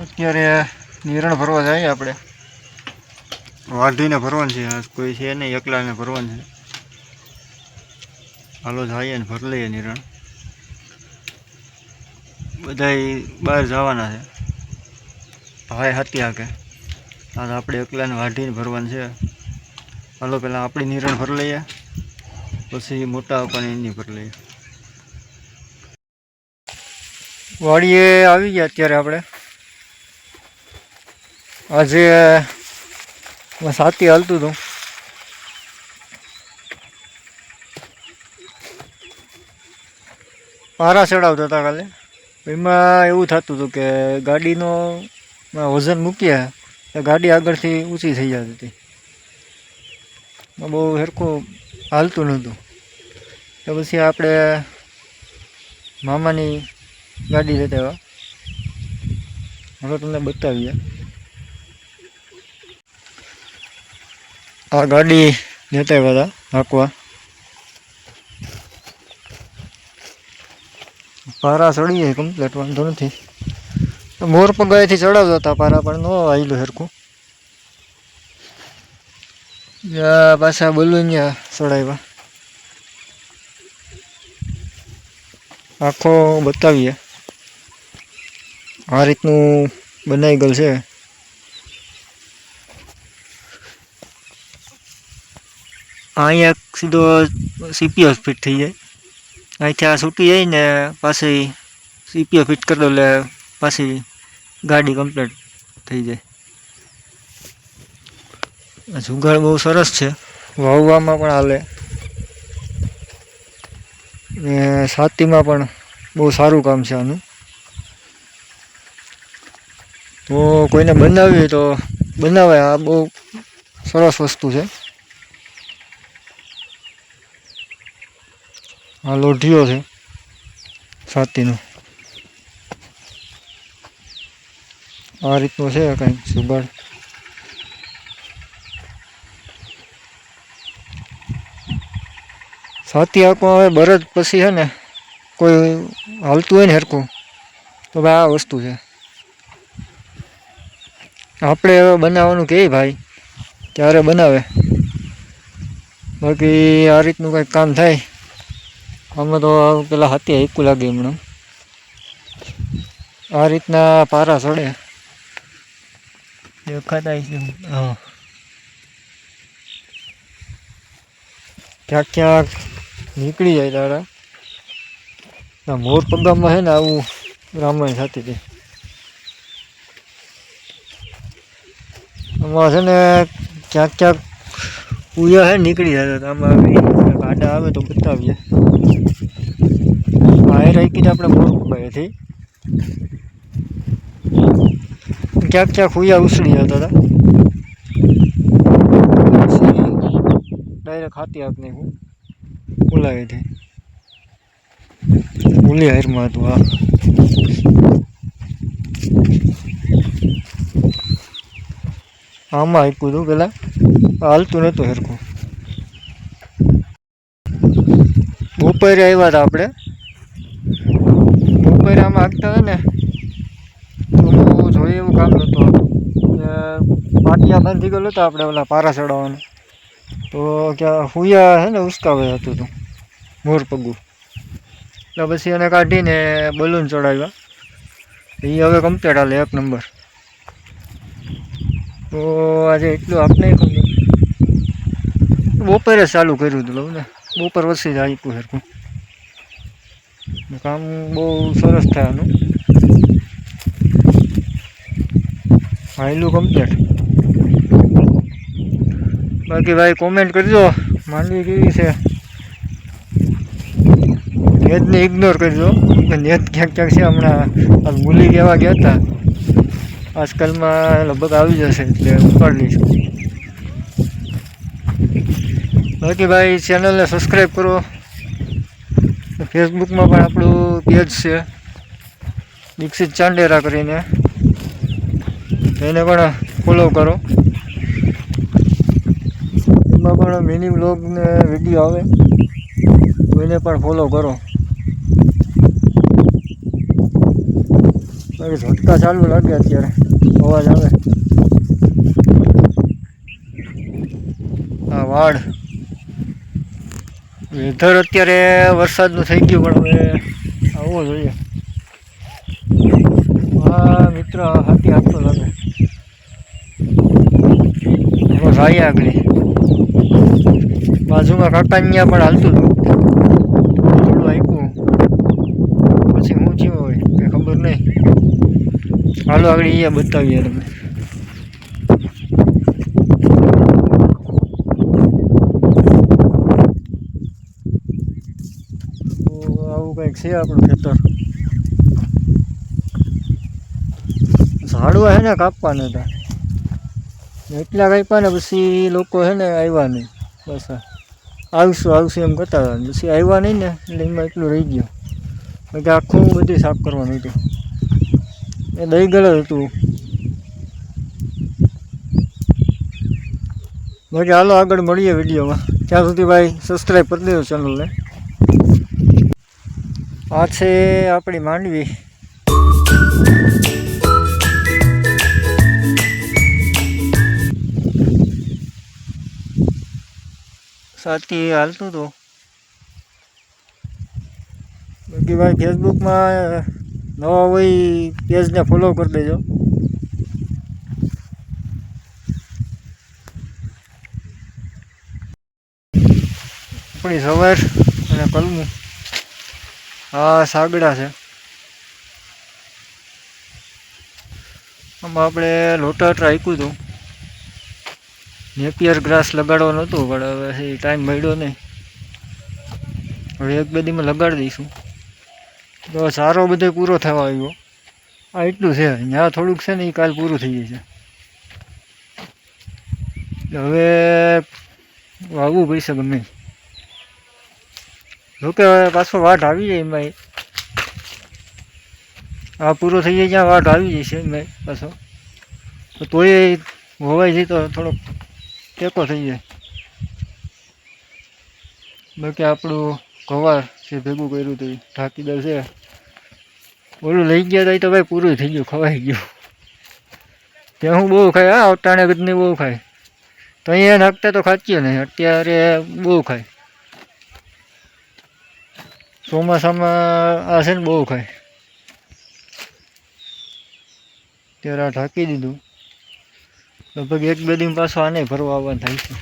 અત્યારે નિરણ ભરવા જઈએ આપણે. વાઢીને ભરવાનું છે, કોઈ છે નહીં, એકલાને ભરવાનું છે. હાલો જઈએ ને ભરી લઈએ નિરણ. બધાય બહાર જવાના છે, ભાઈ હતી આગે. આજ આપણે એકલાને વાઢીને ભરવાનું છે. હાલો પહેલાં આપણી નિરણ ભરી લઈએ, પછી મોટા અપાની એની ભરી લઈએ. વાડીએ આવી ગયા અત્યારે આપણે. આજે સાથી હાલતું હતું. પારા ચડાવતા હતા કાલે. એમાં એવું થતું હતું કે ગાડીનો વજન મૂકીએ તો ગાડી આગળથી ઊંચી થઈ જતી હતી. બહુ સરખું હાલતું નહોતું. તો પછી આપણે મામાની ગાડી લેતા આવ્યા. હવે તમને બતાવીએ. આ ગાડી લેતા આવ્યા હતા હાંકવા. પારા ચડીએ કમ્પ્લેટ, વાંધો નથી. મોર પગાએથી ચડાવતા હતા પારા, પણ ન આવેલું સરખું. પાછા બલુનિયા ચડાવ્યા. આખો બતાવીએ. આ રીતનું બનાવી ગયેલ છે. અહીંયા સીધો સીપીઓ ફિટ થઈ જાય. અહીંથી આ છૂટી જાય ને પાછી સીપીઓ ફિટ કરી દો એટલે પાછી ગાડી કમ્પ્લીટ થઈ જાય. જુગાડ બહુ સરસ છે, વાવવામાં પણ હાલે ને સાતીમાં પણ બહુ સારું કામ છે આનું. તો કોઈને બનાવવી હોય તો બનાવે. આ બહુ સરસ વસ્તુ છે. આ લોઢીઓ છે સાતીનો. આ રીતનું છે કંઈક જુગાડ. સાતી આંખમાં હવે બરજ પછી છે ને કોઈ હાલતું હોય ને હરખું તો ભાઈ આ વસ્તુ છે. આપણે હવે બનાવવાનું કહે ભાઈ ત્યારે બનાવે. બાકી આ રીતનું કંઈક કામ થાય. આમાં તો પેલા હાથી હાઈકું લાગે હમણાં. આ રીતના પારા ચડે દેખાતા છે. હા, ક્યાંક ક્યાંક નીકળી જાય તારા. મોર પગામાં છે ને આવું રામાયણ થતી હતી. આમાં છે ને ક્યાંક ક્યાંક ઉયા છે નીકળી જતા. આમાં ગાડા આવે તો બતાવીએ. હાય રાખી આપણે મોર પગાએથી ક્યાંક ક્યાંક ઉયા ઉછળી જતા હતા. ડાયરેક્ટ હાથી આંખ નાખ્યું બોલાવેથી. ભૂલી હારમાં હતું. હા, આમાં આપ્યું હતું પેલા, હાલતું નહોતું સરખું. બપોરે આવ્યા હતા આપણે. બપોરે આમાં હાંકતા હતા ને તો જોઈએ એવું કામ નહોતું. પાટિયા બાંધી ગયેલો હતો આપણે ઓલા પારા ચડાવવાનું. તો ક્યાં હુયા છે ને ઉસકાવે હતું તું મોર પગું. એટલે પછી એને કાઢીને બલૂન ચડાવ્યા. એ હવે કમ્પ્લીટ હાલે, એક નંબર. તો આજે એટલું આપણે ખબર બપોરે ચાલુ કર્યું હતું લઉં ને. બપોર વચ્ચે જ આપ્યું સરખું. કામ બહુ સરસ થાય આનું. આયલું કમ્પ્લીટ. બાકી ભાઈ કોમેન્ટ કરજો માંડવી કેવી છે. નેટને ઇગ્નોર કરજો. નેટ ક્યાંક ક્યાંક છે. હમણાં મૂલી કહેવા ગયા હતા. આજકાલમાં લગભગ આવી જશે એટલે ઉપાડી લઈશું. બાકી ભાઈ ચેનલને સબસ્ક્રાઈબ કરો. ફેસબુકમાં પણ આપણું પેજ છે દીક્ષિત ચાંડેરા કરીને, એને પણ ફોલો કરો. એમાં પણ મિની વ્લોગ ને વિડીયો આવે તો એને પણ ફોલો કરો. ઝટકા ચાલુ લાગે અત્યારે અવાજ આવે. આ વાડ વેધર અત્યારે વરસાદનું થઈ ગયું પણ હવે આવવો જોઈએ. હા મિત્ર હાથી આપતો લાગે હવે ભાઈ આગળ બાજુમાં કાકા ત્યાં પણ હાલતું હતું થોડું આપ્યું પછી હું જીવો હોય કંઈ ખબર નહીં. હાલો આગળ અહીંયા બતાવીએ તમે. આવું કંઈક છે આપણું ખેતર. ઝાડવા છે ને કાપવાના હતા એટલા કાપ્યા ને પછી લોકો છે ને આવ્યા નહીં. બસ આવશું એમ કરતા હતા પછી આવ્યા નહીં ને એટલે એમાં એટલું રહી ગયું. બાકી આખું બધું સાફ કરવાનું હતું એ દઈ ગયેલું હતું. બાકી હાલો આગળ મળીએ વિડીયોમાં. ત્યાં સુધી ભાઈ સબસ્ક્રાઈબ કરી દેજો ચેનલને. આ છે આપણી માંડવી. સાથી હાલતું હતું. બાકી ભાઈ ફેસબુકમાં નવા હોય પેજને ફોલો કરી દેજો. આપણી સવાર અને કલમું આ સાગડા છે. આમાં આપણે લોટાટ રાખ્યું હતું. નેપિયર ગ્રાસ લગાડવાનું હતું પણ હવે ટાઈમ મળ્યો નહીં. હવે એક બે દીમાં લગાડી દઈશું તો સારો બધો પૂરો થવા આવ્યો. આ એટલું છે ત્યાં થોડુંક છે ને એ કાલ પૂરું થઈ જશે. હવે વાવવું પડશે ગમે. જોકે હવે પાછો વાટ આવી જાય એમાં. આ પૂરો થઈ જાય ત્યાં વાટ આવી જશે એમાં પાછો. તો તોય હોવાય છે તો થોડોક ટેકો થઈ જાય. બાકી આપણું ગવાર છે ભેગું કર્યું હતું ઢાંકીદાર છે. ઓલું લઈ ગયા હતા તો ભાઈ પૂરું થઈ ગયું ખવાઈ ગયું. ત્યાં હું બહુ ખાય હા અટાણે ગદને બહુ ખાય તો અહીંયા નાખતા તો ખાચ્યો નહીં. અત્યારે બહુ ખાય ચોમાસામાં આ છે ને બહુ ખાય. ત્યારે આ ઢાંકી દીધું લગભગ એક બે દિન પાછો આને ભરવા આવવાનું થાય છે.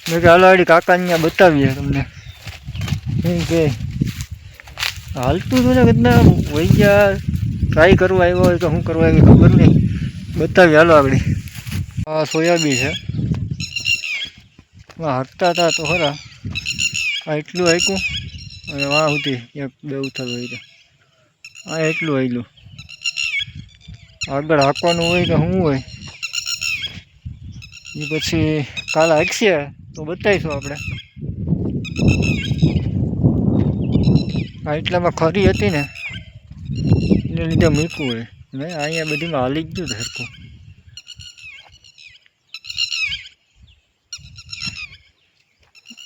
મેં કે હાલો આડી કાકા અહીંયા બતાવીએ તમને. એમ કે હાલતું હતું ને કદના વહી ગયા ટ્રાય કરવા આવ્યો હોય કે શું કરવા આવ્યો ખબર નહીં. બતાવીએ હાલો આગળ. આ સોયાબીન છે. હટતા હતા તો ખરા. આ એટલું હાંક્યું અને વાં સુધી એક બે ઉથલ હોય. આ એટલું હાલ્યું. આગળ હાંકવાનું હોય કે શું હોય એ પછી કાલે હાંકશે તો બતાવીશું આપણે. આ એટલામાં ખરી હતી ને એને લીધે મૂકવું હોય ને અહીંયા બધીમાં હાલી જ ગયું સરખું.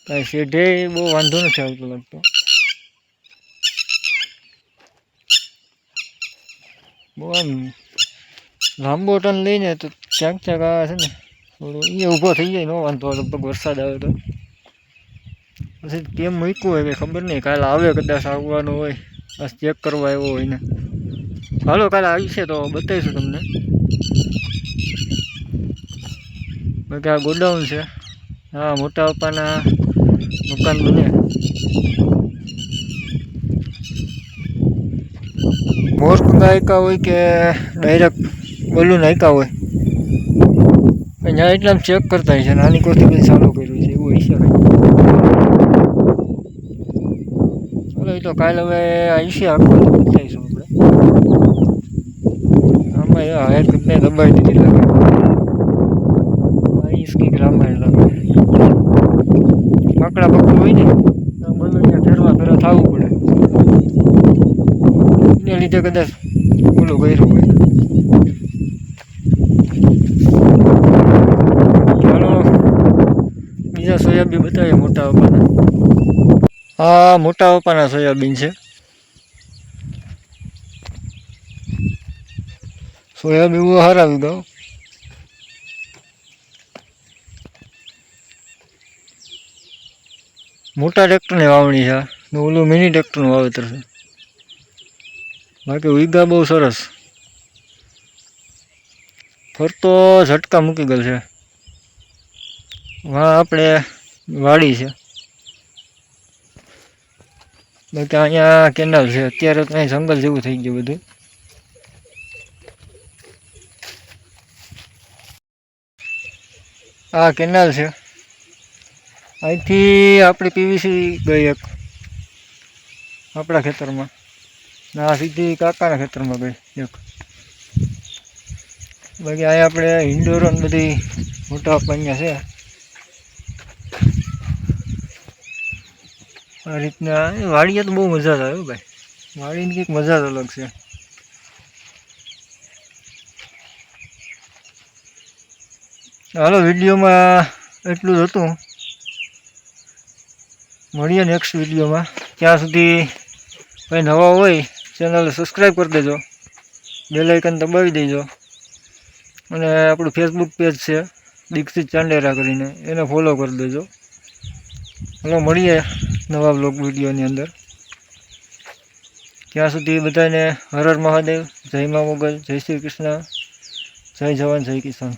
કાંઈ શેઢે બહુ વાંધો નથી આવતો લાગતો. બહુ આમ લાંબો ટન લઈને તો ક્યાંક આ છે ને થોડું અહીંયા ઊભો થઈ જાય ન વાંધો લગભગ વરસાદ આવે તો. પછી કેમ મૂક્યું હોય કંઈ ખબર નહીં. કાલે આવે કદાચ આવવાનું હોય બસ ચેક કરવા આવ્યો હોય ને. હાલો કાલે આવશે તો બતાવીશું તમને. બાકી આ ગોડાઉન છે. હા મોટા પપ્પાના મકાન બને. મોર નાખ્યા હોય કે ડાયરેક્ટ બલૂન નાખ્યા હોય ત્યાં એટલા ચેક કરતા હોય છે. નાની કોથી બધી ચાલુ કર્યું છે એવું હશે. ચાલો એ તો કાલે હવે આવીશે આખું બતાવીશું આપણે. આમાં હાયર ને દબાઈ દીધી લાગે. આવીશ કંઈક રામાયણ લાગે. પકડા પકડું હોય ને બધું ફેરવા થવું પડે. એને લીધે કદાચ ઓલું કર્યું હોય. ચાલો બીજા સોયાબીન બતાવીએ મોટા પપ્પાના. આ મોટા પપ્પાના સોયાબીન છે. સોયાબીન બહુ સારા આવી ગયો. મોટા ટ્રેક્ટરની વાવણી છે ને ઓલું મિની ટ્રેક્ટરનું વાવેતર છે. બાકી વીઘા બહુ સરસ. ફરતો ઝટકા મૂકી ગયેલ છે. વાં આપણે વાડી છે. બાકી અહીંયા કેનાલ છે. અત્યારે તો અહીં જંગલ જેવું થઈ ગયું બધું. આ કેનાલ છે. અહીંથી આપણી પીવીસી ગઈ એક આપણા ખેતરમાં, ને આ સીધી કાકાના ખેતરમાં ગઈ એક. બાકી અહીંયા આપણે ઇન્ડોર બધી મોટા પાણીયા છે. આ રીતના વાડીએ તો બહુ મજા જ આવે ભાઈ. વાડીની કંઈક મજા જ અલગ છે. હાલો, વિડીયોમાં એટલું જ હતું. મળીએ નેક્સ્ટ વિડીયોમાં. ત્યાં સુધી કંઈ નવા હોય ચેનલ સબસ્ક્રાઈબ કરી દેજો, બેલ આઇકન દબાવી દેજો, અને આપણું ફેસબુક પેજ છે દીક્ષિત ચાંડેરા કરીને, એને ફોલો કરી દેજો. હાલો, મળીએ નવા બ્લોગ વિડીયોની અંદર. ત્યાં સુધી બધાને હર હર મહાદેવ, જય મા મોગલ, જય શ્રી કૃષ્ણ, જય જવાન જય કિસાન.